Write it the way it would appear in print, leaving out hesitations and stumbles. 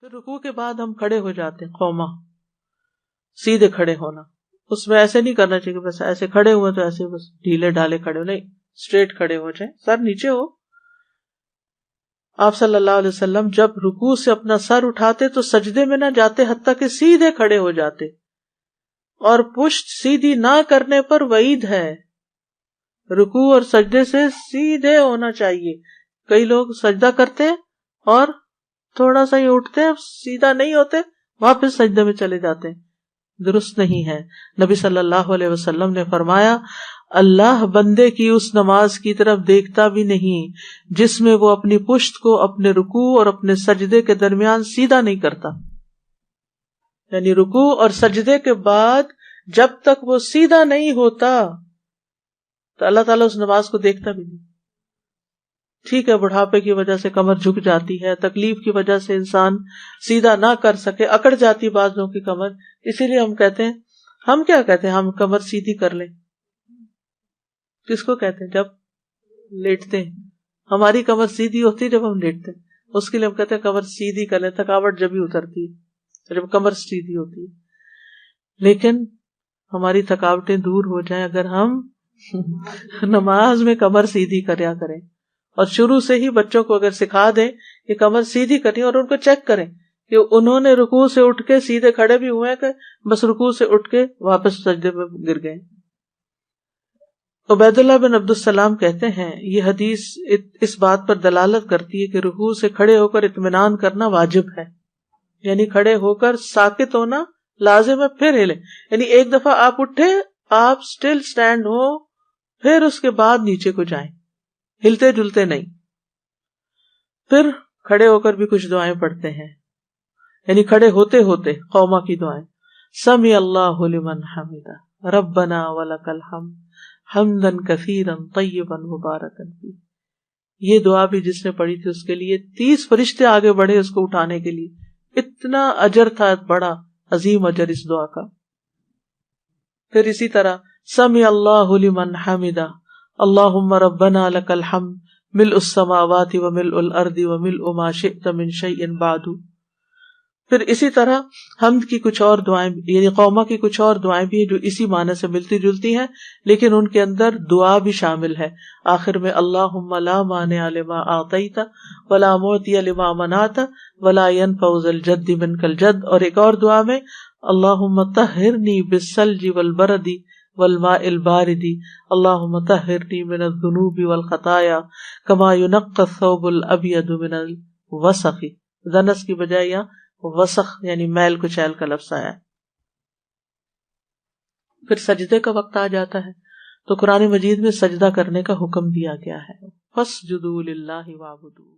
پھر رکوع کے بعد ہم کھڑے ہو جاتے ہیں، قوما، سیدھے کھڑے ہونا. اس میں ایسے نہیں کرنا چاہیے بس ایسے کھڑے ہوئے تو ایسے بس ڈھیلے ڈالے کھڑے ہو، نہیں، اسٹریٹ کھڑے ہو جائیں، سر نیچے ہو. آپ صلی اللہ علیہ وسلم جب رکوع سے اپنا سر اٹھاتے تو سجدے میں نہ جاتے حتیٰ کہ سیدھے کھڑے ہو جاتے، اور پشت سیدھی نہ کرنے پر وعید ہے. رکوع اور سجدے سے سیدھے ہونا چاہیے. کئی لوگ سجدہ کرتے اور تھوڑا سا ہی اٹھتے ہیں، سیدھا نہیں ہوتے، واپس سجدے میں چلے جاتے ہیں. درست نہیں ہے. نبی صلی اللہ علیہ وسلم نے فرمایا، اللہ بندے کی اس نماز کی طرف دیکھتا بھی نہیں جس میں وہ اپنی پشت کو اپنے رکوع اور اپنے سجدے کے درمیان سیدھا نہیں کرتا. یعنی رکوع اور سجدے کے بعد جب تک وہ سیدھا نہیں ہوتا تو اللہ تعالیٰ اس نماز کو دیکھتا بھی نہیں. ٹھیک ہے، بڑھاپے کی وجہ سے کمر جھک جاتی ہے، تکلیف کی وجہ سے انسان سیدھا نہ کر سکے، اکڑ جاتی بعض لوگوں کی کمر، اسی لیے ہم کہتے ہیں، ہم کیا کہتے ہیں، ہم کمر سیدھی کر لیں. کس کو کہتے ہیں؟ جب لیٹتے ہیں ہماری کمر سیدھی ہوتی ہے، جب ہم لیٹتے ہیں اس کے لیے ہم کہتے ہیں کمر سیدھی کر لیں. تھکاوٹ جب ہی اترتی ہے جب کمر سیدھی ہوتی ہے. لیکن ہماری تھکاوٹیں دور ہو جائیں اگر ہم نماز میں کمر سیدھی کریا کریں، اور شروع سے ہی بچوں کو اگر سکھا دیں کہ کمر سیدھی کرنی، اور ان کو چیک کریں کہ انہوں نے رکوع سے اٹھ کے سیدھے کھڑے بھی ہوئے کہ بس رکوع سے اٹھ کے واپس سجدے میں گر گئے. عبید اللہ بن عبد السلام کہتے ہیں، یہ حدیث اس بات پر دلالت کرتی ہے کہ رکوع سے کھڑے ہو کر اطمینان کرنا واجب ہے. یعنی کھڑے ہو کر ساکت ہونا لازم ہے، پھر ہلیں. یعنی ایک دفعہ آپ اٹھے، آپ اسٹل اسٹینڈ ہو، پھر اس کے بعد نیچے کو جائیں، ہلتے جلتے نہیں. پھر کھڑے ہو کر بھی کچھ دعائیں پڑھتے ہیں، یعنی کھڑے ہوتے ہوتے قوما کی دعائیں. سمع اللہ لمن حمدہ ربنا ولک الحمد حمدا کثیرا طیبا مبارکا فیہ. یہ دعا بھی جس نے پڑھی تھی اس کے لیے 30 فرشتے آگے بڑھے اس کو اٹھانے کے لیے. اتنا اجر تھا، بڑا عظیم اجر اس دعا کا. پھر اسی طرح سمع اللہ لمن حمدہ اللہم ربنا لک الحمد ملء السماوات وملء الارض وملء ما شئت من شیء بعد. پھر اسی طرح حمد کی کچھ اور دعائیں، یعنی قوما کی کچھ اور دعائیں بھی ہیں جو اسی معنی سے ملتی جلتی ہیں، لیکن ان کے اندر دعا بھی شامل ہے. آخر میں اللہم لا مانع لما اعطیت ولا معطی لما منعت ولا ينفع ذا الجد منک الجد. اور ایک اور دعا میں اللہم طہرنی بالثلج والبرد والماء البارد اللہم طہرنی من الذنوب والخطایا کما ينقى الثوب الابيض من الوسخ. دنس کی بجائے یہاں وسخ یعنی میل کچیل کا لفظ آیا. پھر سجدے کا وقت آ جاتا ہے تو قرآن مجید میں سجدہ کرنے کا حکم دیا گیا ہے. فَاسْجُدُوا لِلَّهِ وَاعْبُدُوا.